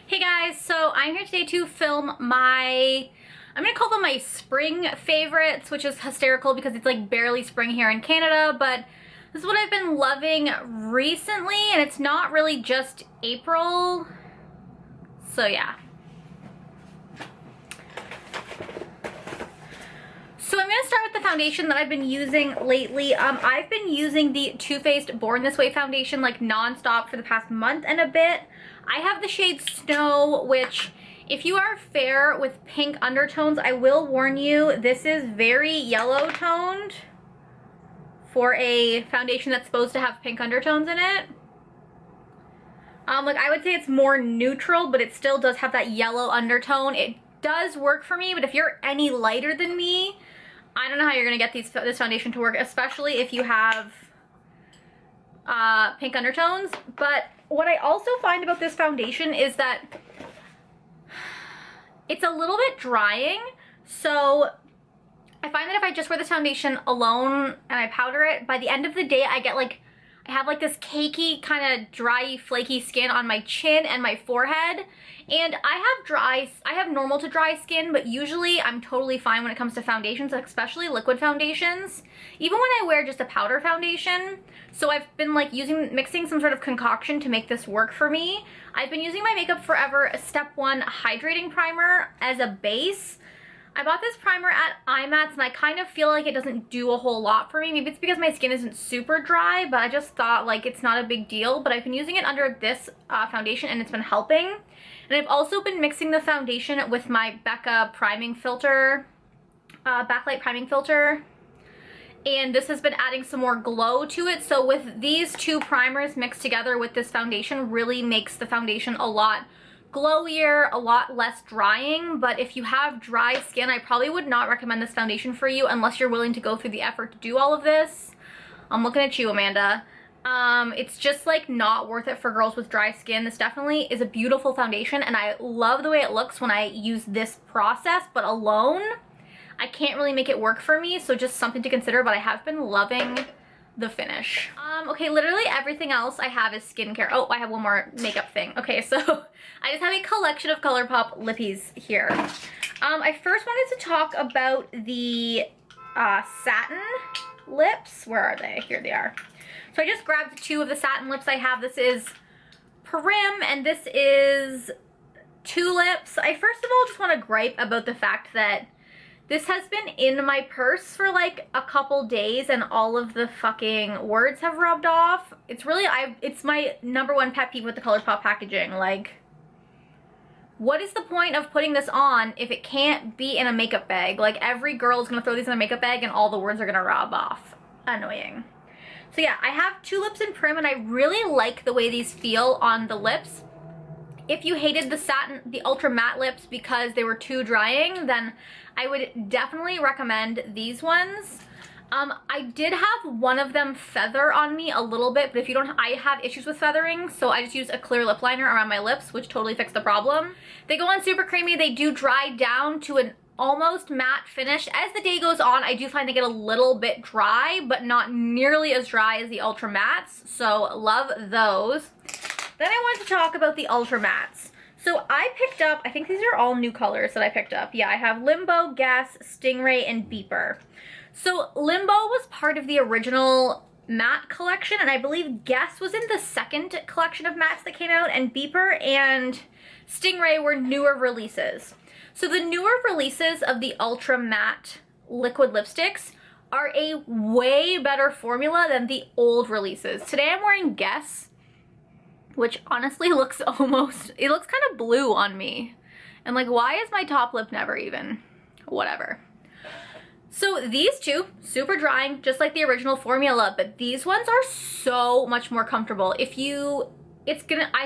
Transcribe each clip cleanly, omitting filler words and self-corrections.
Hey guys, so I'm here today to film I'm gonna call them my spring favorites, which is hysterical because it's like barely spring here in Canada, but this is what I've been loving recently, and it's not really just April, so yeah. So I'm gonna start with the foundation that I've been using lately. I've been using the Too Faced Born This Way foundation like non-stop for the past month and a bit. I have the shade Snow, which if you are fair with pink undertones, I will warn you, this is very yellow toned for a foundation that's supposed to have pink undertones in it. Like I would say it's more neutral, but it still does have that yellow undertone. It does work for me, but if you're any lighter than me, I don't know how you're gonna get this foundation to work, especially if you have pink undertones. But what I also find about this foundation is that it's a little bit drying. So I find that if I just wear this foundation alone and I powder it, by the end of the day I have like this cakey kind of dry flaky skin on my chin and my forehead. And I have normal to dry skin, but usually I'm totally fine when it comes to foundations, especially liquid foundations, even when I wear just a powder foundation. So I've been like mixing some sort of concoction to make this work for me. I've been using my Makeup Forever Step 1 Hydrating Primer as a base. I bought this primer at IMATS and I kind of feel like it doesn't do a whole lot for me. Maybe it's because my skin isn't super dry, but I just thought like it's not a big deal. But I've been using it under this foundation and it's been helping. And I've also been mixing the foundation with my Becca priming filter, backlight priming filter. And this has been adding some more glow to it. So with these two primers mixed together with this foundation really makes the foundation a lot glowier, a lot less drying. But if you have dry skin, I probably would not recommend this foundation for you unless you're willing to go through the effort to do all of this. I'm looking at you, Amanda. It's just like not worth it for girls with dry skin. This definitely is a beautiful foundation and I love the way it looks when I use this process, but alone I can't really make it work for me, so just something to consider. But I have been loving the finish. Okay, literally everything else I have is skincare. Oh, I have one more makeup thing. Okay, so I just have a collection of ColourPop lippies here. I first wanted to talk about the satin lips. Where are they? Here they are. So I just grabbed two of the satin lips I have. This is Prim and this is Tulips. I first of all just want to gripe about the fact that this has been in my purse for like a couple days and all of the fucking words have rubbed off. It's really, it's my #1 pet peeve with the ColourPop packaging. Like, what is the point of putting this on if it can't be in a makeup bag? Like, every girl is gonna throw these in a makeup bag and all the words are gonna rub off. Annoying. So yeah, I have Tulips and Prim and I really like the way these feel on the lips. If you hated the ultra matte lips because they were too drying, then I would definitely recommend these ones. I did have one of them feather on me a little bit, but if you don't, I have issues with feathering, so I just used a clear lip liner around my lips, which totally fixed the problem. They go on super creamy. They do dry down to an almost matte finish. As the day goes on, I do find they get a little bit dry, but not nearly as dry as the ultra mattes, so love those. Then I wanted to talk about the ultra mattes. So I picked up, I think these are all new colors that I picked up. Yeah, I have Limbo, Guess, Stingray, and Beeper. So Limbo was part of the original matte collection, and I believe Guess was in the second collection of mattes that came out, and Beeper and Stingray were newer releases. So the newer releases of the ultra matte liquid lipsticks are a way better formula than the old releases. Today I'm wearing Guess, which honestly looks it looks kind of blue on me. And like, why is my top lip never even? Whatever. So these two, super drying, just like the original formula, but these ones are so much more comfortable. I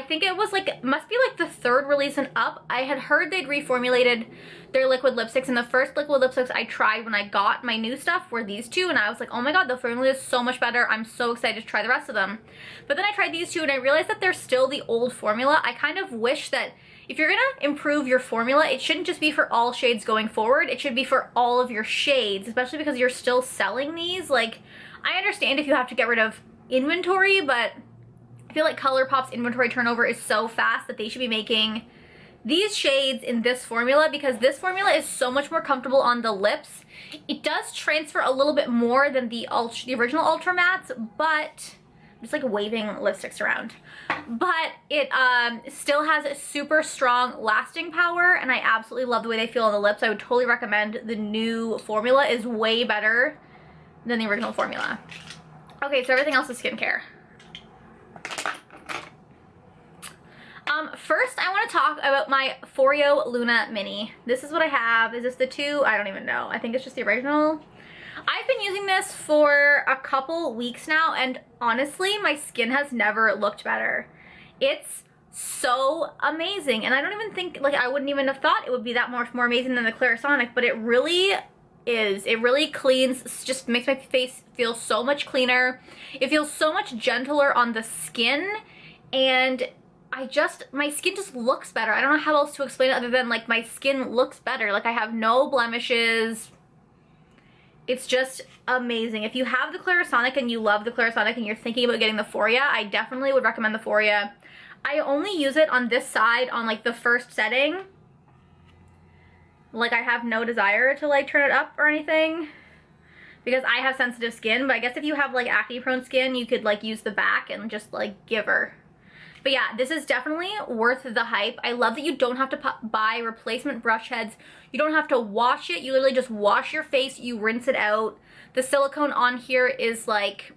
think it was like, must be like the third release and up. I had heard they'd reformulated their liquid lipsticks, and the first liquid lipsticks I tried when I got my new stuff were these two, and I was like, oh my god, the formula is so much better. I'm so excited to try the rest of them. But then I tried these two and I realized that they're still the old formula. I kind of wish that if you're gonna improve your formula, it shouldn't just be for all shades going forward. It should be for all of your shades, especially because you're still selling these. Like, I understand if you have to get rid of inventory, but I feel like ColourPop's inventory turnover is so fast that they should be making these shades in this formula because this formula is so much more comfortable on the lips. It does transfer a little bit more than the original Ultra Mattes, but I'm just like waving lipsticks around. But it still has a super strong lasting power, and I absolutely love the way they feel on the lips. I would totally recommend the new formula. Is way better than the original formula. Okay, so everything else is skincare. First, I want to talk about my Foreo Luna Mini. This is what I have. Is this the 2? I don't even know. I think it's just the original. I've been using this for a couple weeks now, and honestly, my skin has never looked better. It's so amazing, and I don't even think, like, I wouldn't even have thought it would be that much more amazing than the Clarisonic, but it really is. It really cleans, just makes my face feel so much cleaner. It feels so much gentler on the skin, and my skin just looks better. I don't know how else to explain it other than, like, my skin looks better. Like, I have no blemishes. It's just amazing. If you have the Clarisonic and you love the Clarisonic and you're thinking about getting the Foreo, I definitely would recommend the Foreo. I only use it on this side on, like, the first setting. Like, I have no desire to, like, turn it up or anything because I have sensitive skin, but I guess if you have, like, acne prone skin, you could, like, use the back and just, like, give her. But yeah, this is definitely worth the hype. I love that you don't have to buy replacement brush heads. You don't have to wash it. You literally just wash your face, you rinse it out. The silicone on here is, like,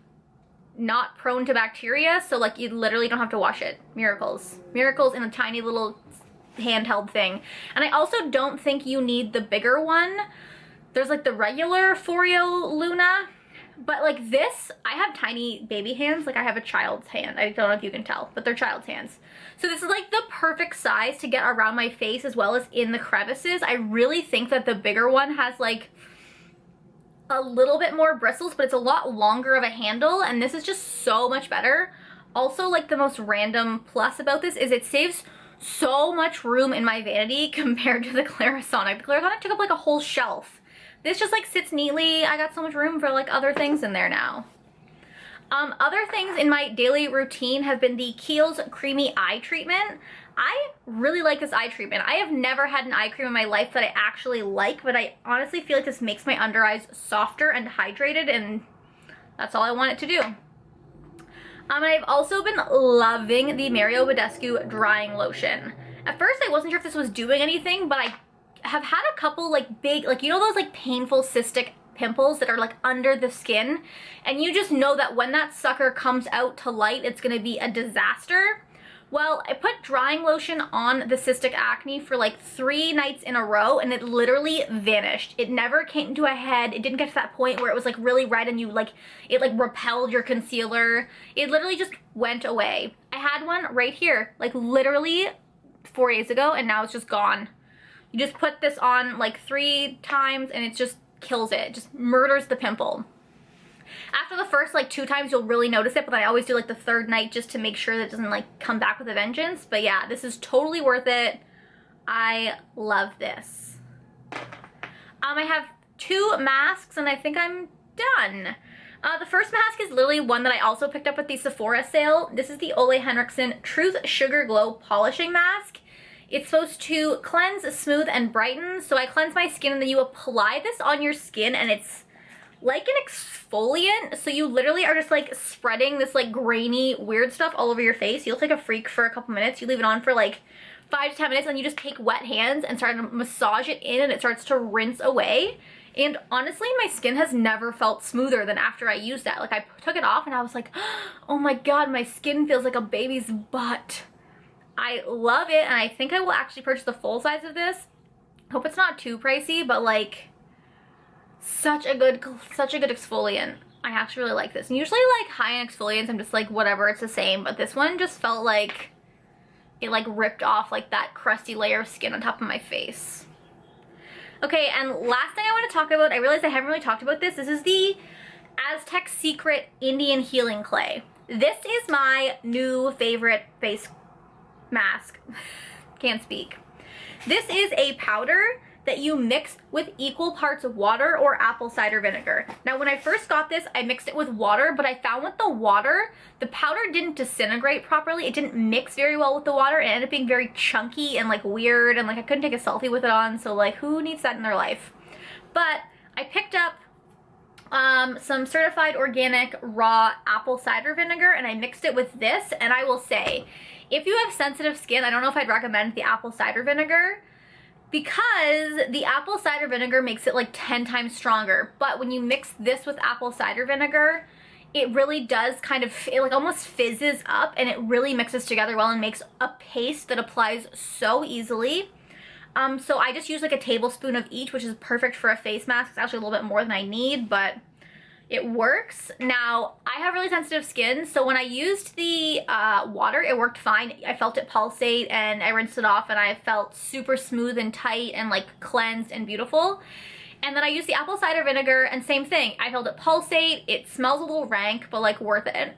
not prone to bacteria, so, like, you literally don't have to wash it. Miracles. Miracles in a tiny little handheld thing. And I also don't think you need the bigger one. There's, like, the regular Foreo Luna. But, like, this, I have tiny baby hands. Like, I have a child's hand. I don't know if you can tell, but they're child's hands. So this is, like, the perfect size to get around my face as well as in the crevices. I really think that the bigger one has, like, a little bit more bristles, but it's a lot longer of a handle, and this is just so much better. Also, like, the most random plus about this is it saves so much room in my vanity compared to the Clarisonic. The Clarisonic took up, like, a whole shelf. This just, like, sits neatly. I got so much room for, like, other things in there now. Other things in my daily routine have been the Kiehl's Creamy Eye Treatment. I really like this eye treatment. I have never had an eye cream in my life that I actually like, but I honestly feel like this makes my under eyes softer and hydrated, and that's all I want it to do. And I've also been loving the Mario Badescu Drying Lotion. At first, I wasn't sure if this was doing anything, but I have had a couple, like, big, like, you know those, like, painful cystic pimples that are, like, under the skin, and you just know that when that sucker comes out to light, it's gonna be a disaster. Well, I put drying lotion on the cystic acne for, like, 3 nights in a row, and it literally vanished. It never came to a head. It didn't get to that point where it was, like, really red and you, like, it, like, repelled your concealer. It literally just went away. I had one right here, like, literally 4 days ago, and now it's just gone. You just put this on, like, 3 times and it just kills it. It just murders the pimple. After the first, like, 2 times, you'll really notice it, but I always do, like, the 3rd night just to make sure that it doesn't, like, come back with a vengeance. But yeah, this is totally worth it. I love this. I have 2 masks and I think I'm done. The first mask is literally one that I also picked up at the Sephora sale. This is the Ole Henriksen Truth Sugar Glow Polishing Mask. It's supposed to cleanse, smooth, and brighten. So I cleanse my skin and then you apply this on your skin and it's like an exfoliant. So you literally are just, like, spreading this, like, grainy, weird stuff all over your face. You look like a freak for a couple minutes. You leave it on for, like, 5 to 10 minutes and you just take wet hands and start to massage it in and it starts to rinse away. And honestly, my skin has never felt smoother than after I used that. Like, I took it off and I was like, oh my god, my skin feels like a baby's butt. I love it, and I think I will actually purchase the full size of this. Hope it's not too pricey, but, like, such a good exfoliant. I actually really like this. And usually, like, high-end exfoliants, I'm just like, whatever, it's the same. But this one just felt like it, like, ripped off, like, that crusty layer of skin on top of my face. Okay, and last thing I want to talk about, I realized I haven't really talked about this. This is the Aztec Secret Indian Healing Clay. This is my new favorite face mask. Can't speak. This is a powder that you mix with equal parts of water or apple cider vinegar. Now, when I first got this, I mixed it with water, but I found with the water, the powder didn't disintegrate properly. It didn't mix very well with the water. It ended up being very chunky and like weird, and like I couldn't take a selfie with it on, so like who needs that in their life? But I picked up some certified organic raw apple cider vinegar, and I mixed it with this, and I will say, if you have sensitive skin, I don't know if I'd recommend the apple cider vinegar, because the apple cider vinegar makes it like 10 times stronger. But when you mix this with apple cider vinegar, it really does kind of, it like almost fizzes up, and it really mixes together well and makes a paste that applies so easily. So I just use like a tablespoon of each, which is perfect for a face mask. It's actually a little bit more than I need, but it works. Now, I have really sensitive skin, so when I used the water, it worked fine. I felt it pulsate, and I rinsed it off, and I felt super smooth and tight and like cleansed and beautiful. And then I used the apple cider vinegar, and same thing. I felt it pulsate. It smells a little rank, but like worth it.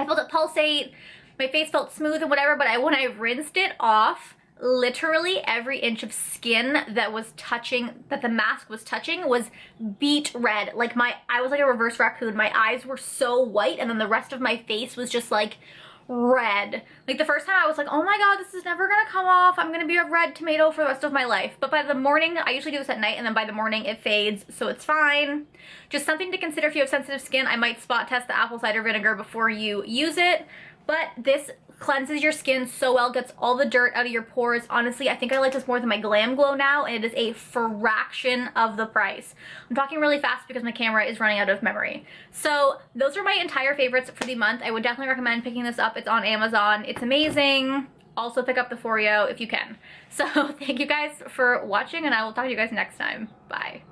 I felt it pulsate. My face felt smooth and whatever, but when I rinsed it off, literally every inch of skin that was touching, that the mask was touching, was beet red. Like I was like a reverse raccoon. My eyes were so white, and then the rest of my face was just like red. Like the first time I was like, oh my god, this is never gonna come off. I'm gonna be a red tomato for the rest of my life. But by the morning, I usually do this at night, and then by the morning it fades, so it's fine. Just something to consider if you have sensitive skin. I might spot test the apple cider vinegar before you use it, but this cleanses your skin so well, gets all the dirt out of your pores. Honestly, I think I like this more than my Glam Glow now, and it is a fraction of the price. I'm talking really fast because my camera is running out of memory. So those are my entire favorites for the month. I would definitely recommend picking this up. It's on Amazon. It's amazing. Also pick up the Foreo if you can. So thank you guys for watching, and I will talk to you guys next time. Bye.